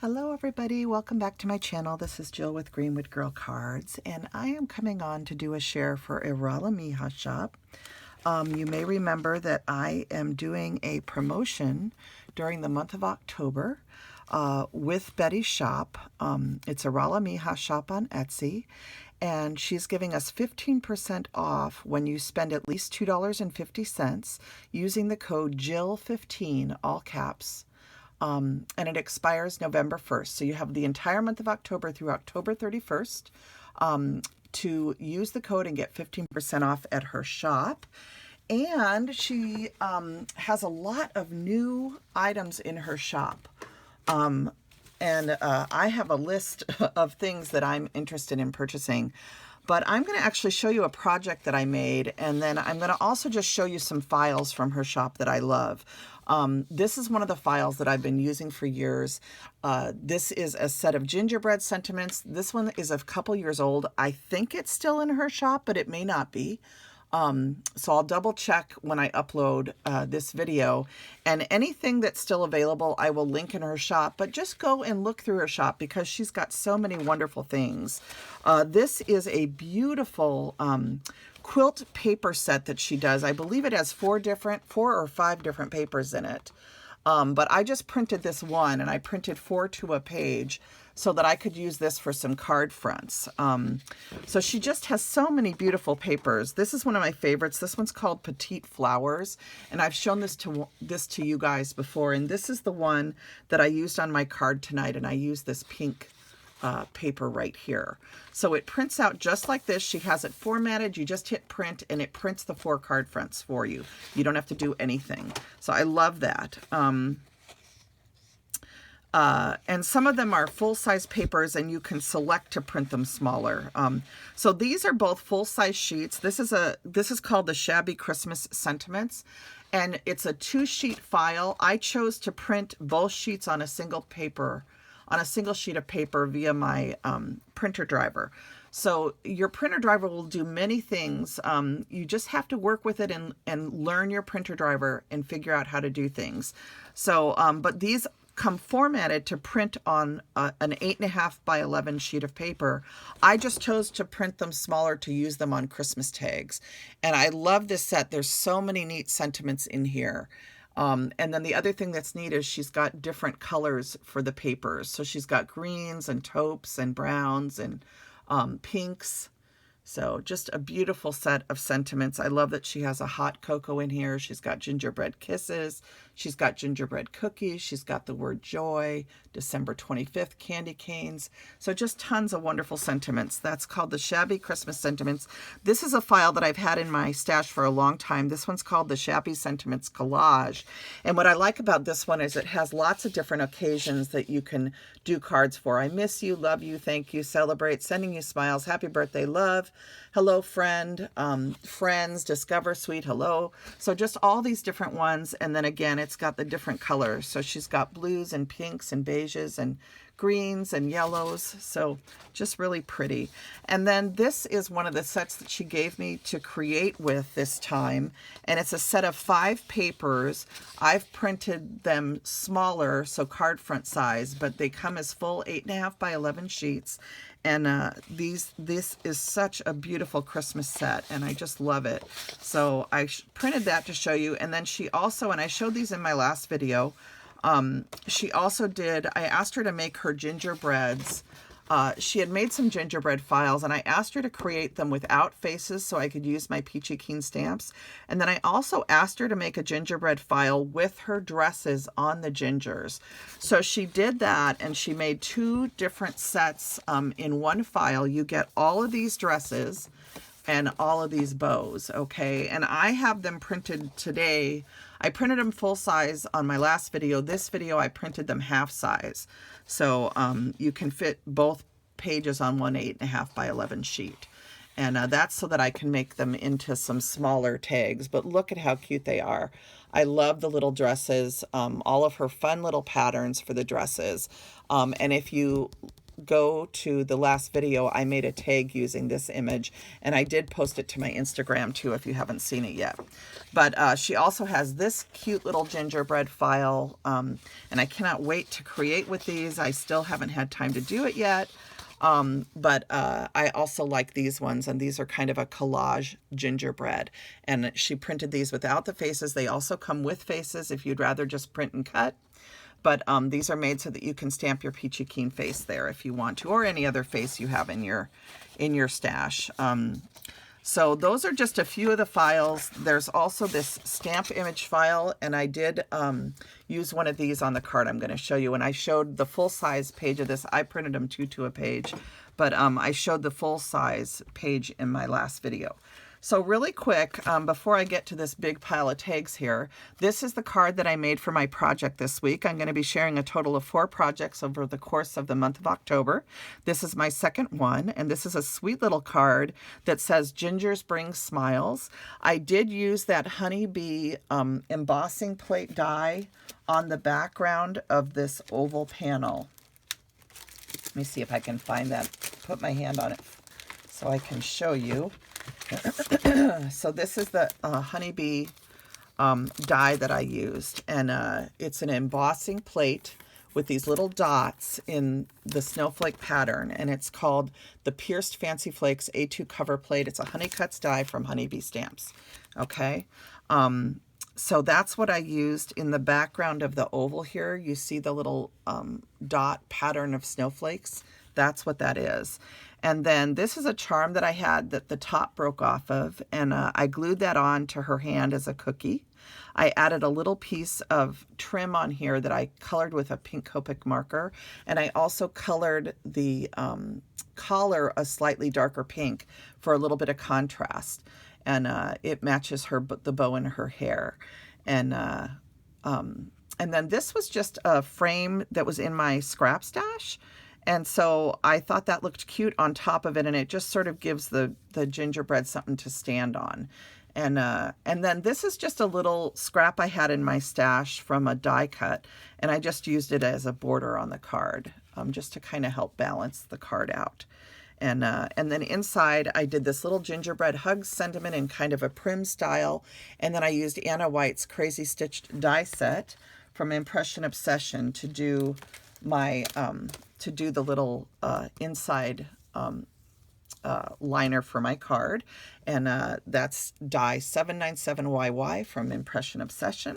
Hello everybody, welcome back to my channel. This is Jill with Greenwood Girl Cards, and I am coming on to do a share for Iralamija Shop. You may remember that I am doing a promotion during the month of October with Bety's shop. It's Iralamija Shop on Etsy, and she's giving us 15% off when you spend at least $2.50 using the code JILL15, all caps. And it expires November 1st. So you have the entire month of October through October 31st to use the code and get 15% off at her shop. And she has a lot of new items in her shop. I have a list of things that I'm interested in purchasing. But I'm going to actually show you a project that I made, and then I'm going to also just show you some files from her shop that I love. This is one of the files that I've been using for years. This is a set of gingerbread sentiments. This one is a couple years old. I think it's still in her shop, but it may not be. So I'll double check when I upload this video, and anything that's still available I will link in her shop, but just go and look through her shop because she's got so many wonderful things. This is a beautiful quilt paper set that she does. I believe it has four or five different papers in it. But I just printed this one, and I printed 4 to a page so that I could use this for some card fronts. So she just has so many beautiful papers. This is one of my favorites. This one's called Petite Flowers, and I've shown this to you guys before, and this is the one that I used on my card tonight, and I used this pink paper right here. So it prints out just like this. She has it formatted. You just hit print and it prints the 4 card fronts for you. You don't have to do anything. So I love that. And some of them are full-size papers, and you can select to print them smaller. So these are both full-size sheets. This is called the Shabby Christmas Sentiments, and it's a 2-sheet file. I chose to print both sheets on a single sheet of paper via my printer driver. So your printer driver will do many things. You just have to work with it and learn your printer driver and figure out how to do things. So, but these come formatted to print on an 8.5 by 11 sheet of paper. I just chose to print them smaller to use them on Christmas tags. And I love this set. There's so many neat sentiments in here. And then the other thing that's neat is she's got different colors for the papers. So she's got greens and taupes and browns and pinks. So just a beautiful set of sentiments. I love that she has a hot cocoa in here. She's got gingerbread kisses. She's got gingerbread cookies. She's got the word joy, December 25th, candy canes. So just tons of wonderful sentiments. That's called the Shabby Christmas Sentiments. This is a file that I've had in my stash for a long time. This one's called the Shabby Sentiments Collage. And what I like about this one is it has lots of different occasions that you can do cards for. I miss you, love you, thank you, celebrate, sending you smiles, happy birthday, love, hello friend, friends, discover, sweet, hello. So just all these different ones. And then again, it's got the different colors. So she's got blues and pinks and beiges and greens and yellows. So just really pretty. And then this is one of the sets that she gave me to create with this time. And it's a set of 5 papers. I've printed them smaller, so card front size, but they come as full 8.5 by 11 sheets. And this is such a beautiful Christmas set, and I just love it. So I printed that to show you. And then she also, and I showed these in my last video, she also did, I asked her to make her gingerbreads. She had made some gingerbread files, and I asked her to create them without faces so I could use my Peachy Keen stamps. And then I also asked her to make a gingerbread file with her dresses on the gingers. So she did that, and she made 2 different sets in one file. You get all of these dresses and all of these bows, okay? And I have them printed today. I printed them full size on my last video. This video, I printed them half size. So you can fit both pages on one 8.5 by 11 sheet. And that's so that I can make them into some smaller tags. But look at how cute they are. I love the little dresses, all of her fun little patterns for the dresses. And if you go to the last video, I made a tag using this image, and I did post it to my Instagram too if you haven't seen it yet. But she also has this cute little gingerbread file, and I cannot wait to create with these. I still haven't had time to do it yet. But I also like these ones, and these are kind of a collage gingerbread. And she printed these without the faces. They also come with faces if you'd rather just print and cut. But these are made so that you can stamp your Peachy Keen face there if you want to, or any other face you have in your stash. So those are just a few of the files. There's also this stamp image file, and I did use one of these on the card I'm going to show you. And I showed the full-size page of this. I printed them two to a page, but I showed the full-size page in my last video. So really quick, before I get to this big pile of tags here, this is the card that I made for my project this week. I'm going to be sharing a total of 4 projects over the course of the month of October. This is my second one, and this is a sweet little card that says Gingers Bring Smiles. I did use that honeybee embossing plate die on the background of this oval panel. Let me see if I can find that, put my hand on it so I can show you. So this is the honeybee die that I used, and it's an embossing plate with these little dots in the snowflake pattern, and it's called the Pierced Fancy Flakes A2 cover plate. It's a Honeycuts die from Honeybee Stamps. Okay, so that's what I used in the background of the oval here. You see the little dot pattern of snowflakes. That's what that is. And then this is a charm that I had that the top broke off of, and I glued that on to her hand as a cookie. I added a little piece of trim on here that I colored with a pink Copic marker, and I also colored the collar a slightly darker pink for a little bit of contrast, and it matches the bow in her hair. And then this was just a frame that was in my scrap stash. And so I thought that looked cute on top of it, and it just sort of gives the gingerbread something to stand on. And then this is just a little scrap I had in my stash from a die cut, and I just used it as a border on the card, just to kind of help balance the card out. And then inside I did this little gingerbread hug sentiment in kind of a prim style, and then I used Anna White's Crazy Stitched die set from Impression Obsession to do my the little inside liner for my card, and that's die 797YY from Impression Obsession.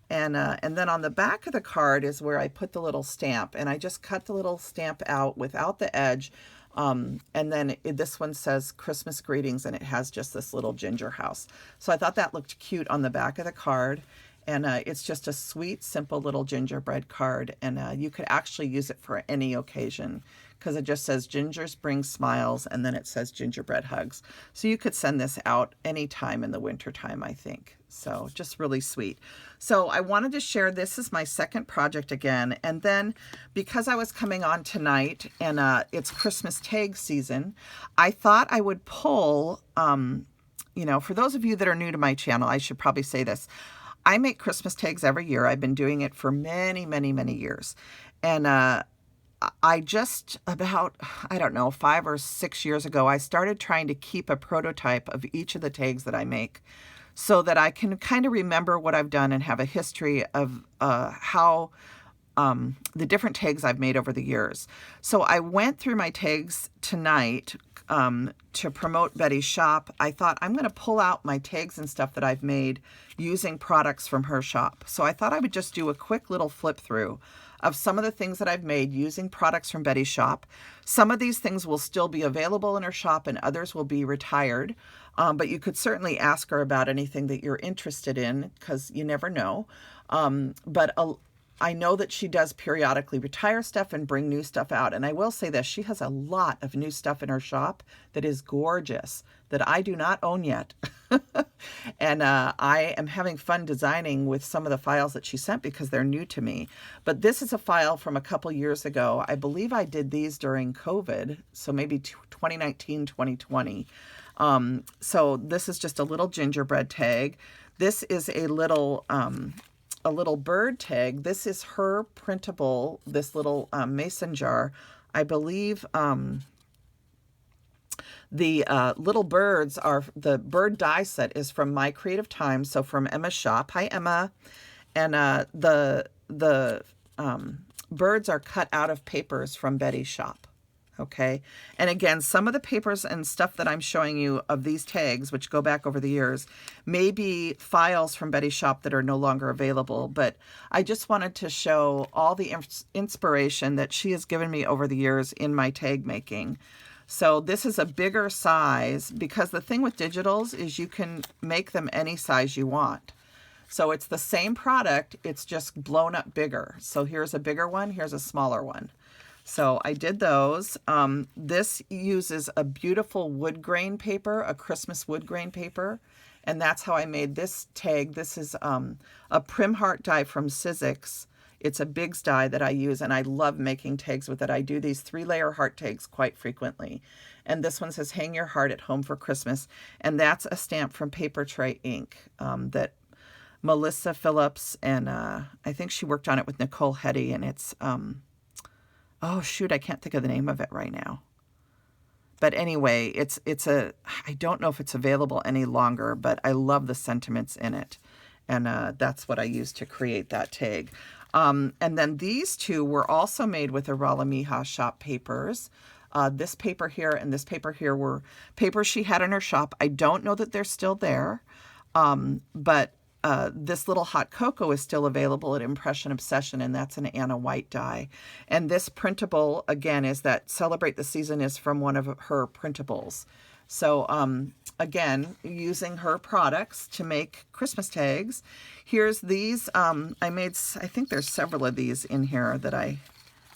And then on the back of the card is where I put the little stamp, and I just cut the little stamp out without the edge. And then this one says Christmas Greetings, and it has just this little ginger house. So I thought that looked cute on the back of the card. And it's just a sweet, simple little gingerbread card. And you could actually use it for any occasion because it just says Gingers Bring Smiles, and then it says Gingerbread Hugs. So you could send this out anytime in the wintertime, I think. So just really sweet. So I wanted to share, this is my second project again. And then because I was coming on tonight and it's Christmas tag season, I thought I would pull, for those of you that are new to my channel, I should probably say this. I make Christmas tags every year. I've been doing it for many, many, many years. And I just about, 5 or 6 years ago, I started trying to keep a prototype of each of the tags that I make so that I can kind of remember what I've done and have a history of how the different tags I've made over the years. So I went through my tags tonight to promote Bety's shop. I thought I'm going to pull out my tags and stuff that I've made using products from her shop. So I thought I would just do a quick little flip through of some of the things that I've made using products from Bety's shop. Some of these things will still be available in her shop and others will be retired. But you could certainly ask her about anything that you're interested in because you never know. I know that she does periodically retire stuff and bring new stuff out. And I will say this, she has a lot of new stuff in her shop that is gorgeous that I do not own yet. And I am having fun designing with some of the files that she sent because they're new to me. But this is a file from a couple years ago. I believe I did these during COVID, so maybe 2019, 2020. So this is just a little gingerbread tag. This is a little bird tag. This is her printable, this little mason jar. I believe the little birds are, the bird die set is from My Creative Time, so from Emma's shop. Hi, Emma. And the birds are cut out of papers from Bety's shop. Okay. And again, some of the papers and stuff that I'm showing you of these tags, which go back over the years, may be files from Bety's shop that are no longer available. But I just wanted to show all the inspiration that she has given me over the years in my tag making. So this is a bigger size, because the thing with digitals is you can make them any size you want. So it's the same product, it's just blown up bigger. So here's a bigger one, here's a smaller one. So I did those. This uses a beautiful wood grain paper, a Christmas wood grain paper, and that's how I made this tag. This is a Prim Heart die from Sizzix. It's a Biggs die that I use, and I love making tags with it. I do these 3-layer heart tags quite frequently. And this one says, "Hang your heart at home for Christmas." And that's a stamp from Paper Tray Ink that Melissa Phillips, and I think she worked on it with Nicole Hetty, and it's, oh shoot, I can't think of the name of it right now. But anyway, it's I don't know if it's available any longer, but I love the sentiments in it. And that's what I used to create that tag. And then these two were also made with Iralamija Shop papers. This paper here and this paper here were papers she had in her shop. I don't know that they're still there, but this little hot cocoa is still available at Impression Obsession, and that's an Anna White die. And this printable, again, is that Celebrate the Season is from one of her printables. So, again, using her products to make Christmas tags. Here's these. I think there's several of these in here that I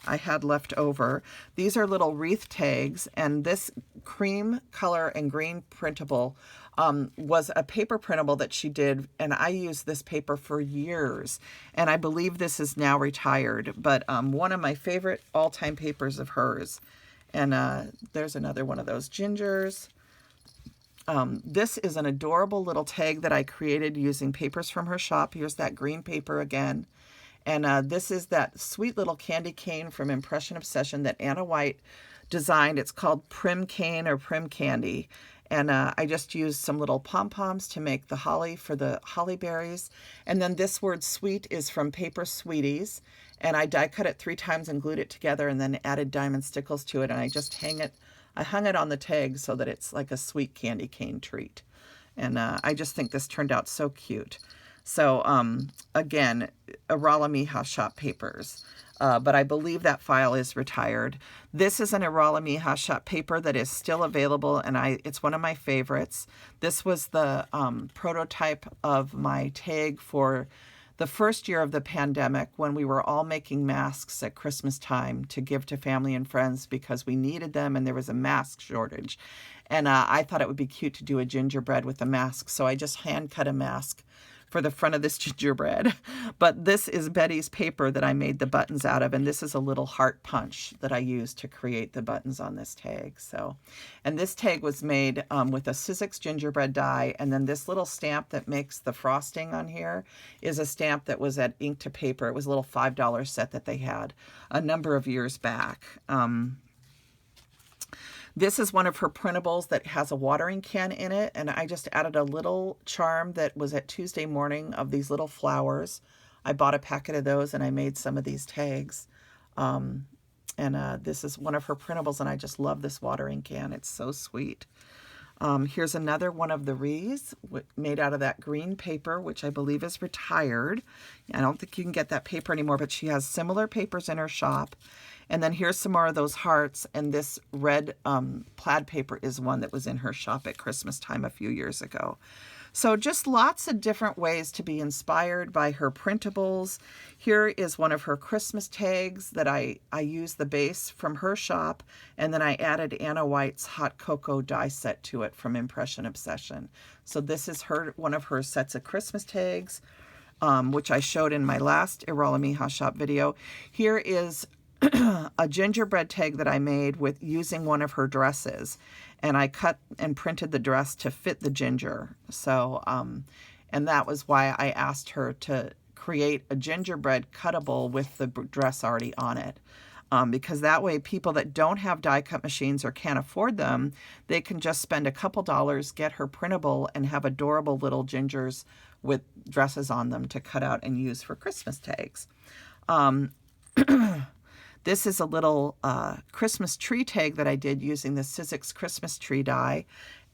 had left over. These are little wreath tags, and this cream color and green printable was a paper printable that she did, and I used this paper for years, and I believe this is now retired, but one of my favorite all-time papers of hers. And there's another one of those gingers. This is an adorable little tag that I created using papers from her shop. Here's that green paper again. And this is that sweet little candy cane from Impression Obsession that Anna White designed. It's called Prim Cane or Prim Candy. And I just used some little pom-poms to make the holly for the holly berries. And then this word sweet is from Paper Sweeties. And I die cut it 3 times and glued it together and then added diamond stickles to it. And I just hung it on the tag so that it's like a sweet candy cane treat. And I just think this turned out so cute. So again, Iralamija Shop papers. But I believe that file is retired. This is an Iralamija Shop paper that is still available, and it's one of my favorites. This was the prototype of my tag for the first year of the pandemic, when we were all making masks at Christmas time to give to family and friends because we needed them and there was a mask shortage. And I thought it would be cute to do a gingerbread with a mask, so I just hand cut a mask for the front of this gingerbread. But this is Bety's paper that I made the buttons out of, and this is a little heart punch that I used to create the buttons on this tag. So, and this tag was made with a Sizzix gingerbread die, and then this little stamp that makes the frosting on here is a stamp that was at Ink to Paper. It was a little $5 set that they had a number of years back. This is one of her printables that has a watering can in it, and I just added a little charm that was at Tuesday Morning of these little flowers. I bought a packet of those and I made some of these tags. This is one of her printables, and I just love this watering can. It's so sweet. Here's another one of the wreaths made out of that green paper, which I believe is retired. I don't think you can get that paper anymore, but she has similar papers in her shop. And then here's some more of those hearts, and this red plaid paper is one that was in her shop at Christmas time a few years ago. So just lots of different ways to be inspired by her printables. Here is one of her Christmas tags that I used the base from her shop, and then I added Anna White's hot cocoa die set to it from Impression Obsession. So this is one of her sets of Christmas tags, which I showed in my last Iralamija Shop video. Here is a gingerbread tag that I made with using one of her dresses, and I cut and printed the dress to fit the ginger. So, and that was why I asked her to create a gingerbread cuttable with the dress already on it. because that way people that don't have die cut machines or can't afford them, they can just spend a couple dollars, get her printable, and have adorable little gingers with dresses on them to cut out and use for Christmas tags. This is a little Christmas tree tag that I did using the Sizzix Christmas tree die.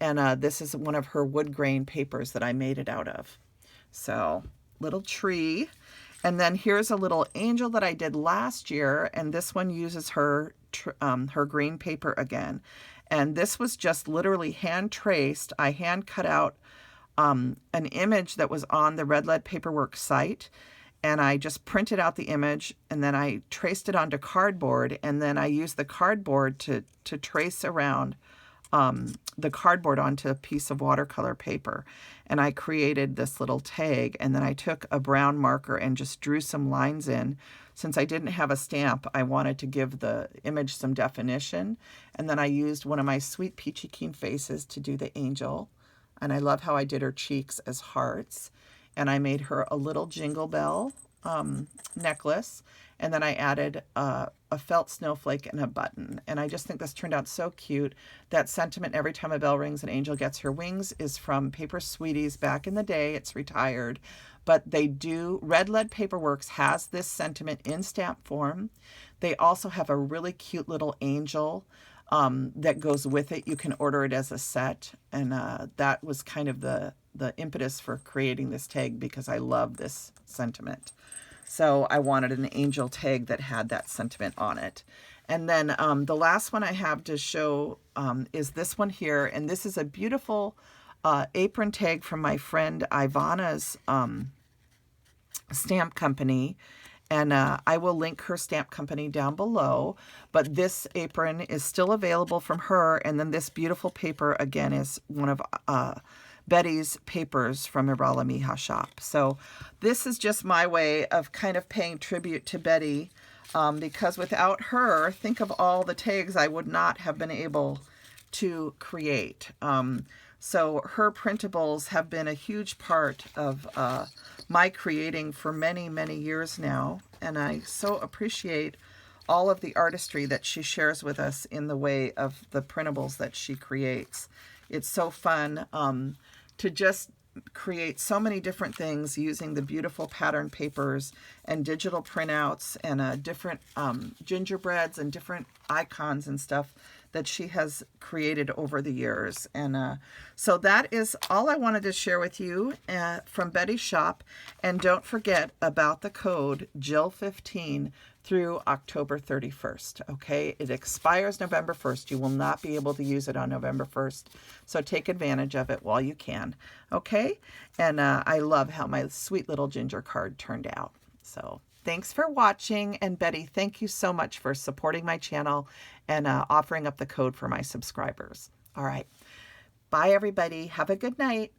And this is one of her wood grain papers that I made it out of. So, little tree. And then here's a little angel that I did last year. And this one uses her green paper again. And this was just literally hand traced. I hand cut out an image that was on the Red Lead Paperwork site. And I just printed out the image, and then I traced it onto cardboard, and then I used the cardboard to trace around the cardboard onto a piece of watercolor paper. And I created this little tag, and then I took a brown marker and just drew some lines in. Since I didn't have a stamp, I wanted to give the image some definition. And then I used one of my Sweet Peachy Keen faces to do the angel. And I love how I did her cheeks as hearts. And I made her a little jingle bell necklace. And then I added a felt snowflake and a button. And I just think this turned out so cute. That sentiment, every time a bell rings, an angel gets her wings, is from Paper Sweeties back in the day. It's retired. But they do, Red Lead Paperworks has this sentiment in stamp form. They also have a really cute little angel that goes with it. You can order it as a set. And that was kind of the impetus for creating this tag, because I love this sentiment. So I wanted an angel tag that had that sentiment on it. And then the last one I have to show is this one here. And this is a beautiful apron tag from my friend Ivana's stamp company. And I will link her stamp company down below. But this apron is still available from her. And then this beautiful paper, again, is one of Bety's papers from Iralamija Shop. So this is just my way of kind of paying tribute to Bety, because without her, think of all the tags I would not have been able to create. So her printables have been a huge part of my creating for many, many years now. And I so appreciate all of the artistry that she shares with us in the way of the printables that she creates. It's so fun to just create so many different things using the beautiful pattern papers and digital printouts and different gingerbreads and different icons and stuff that she has created over the years. And so that is all I wanted to share with you from Bety Shop. And don't forget about the code Jill15 through October 31st, okay? It expires November 1st. You will not be able to use it on November 1st, so take advantage of it while you can, okay? And I love how my sweet little ginger card turned out. So thanks for watching, and Bety, thank you so much for supporting my channel and offering up the code for my subscribers. All right, bye everybody. Have a good night.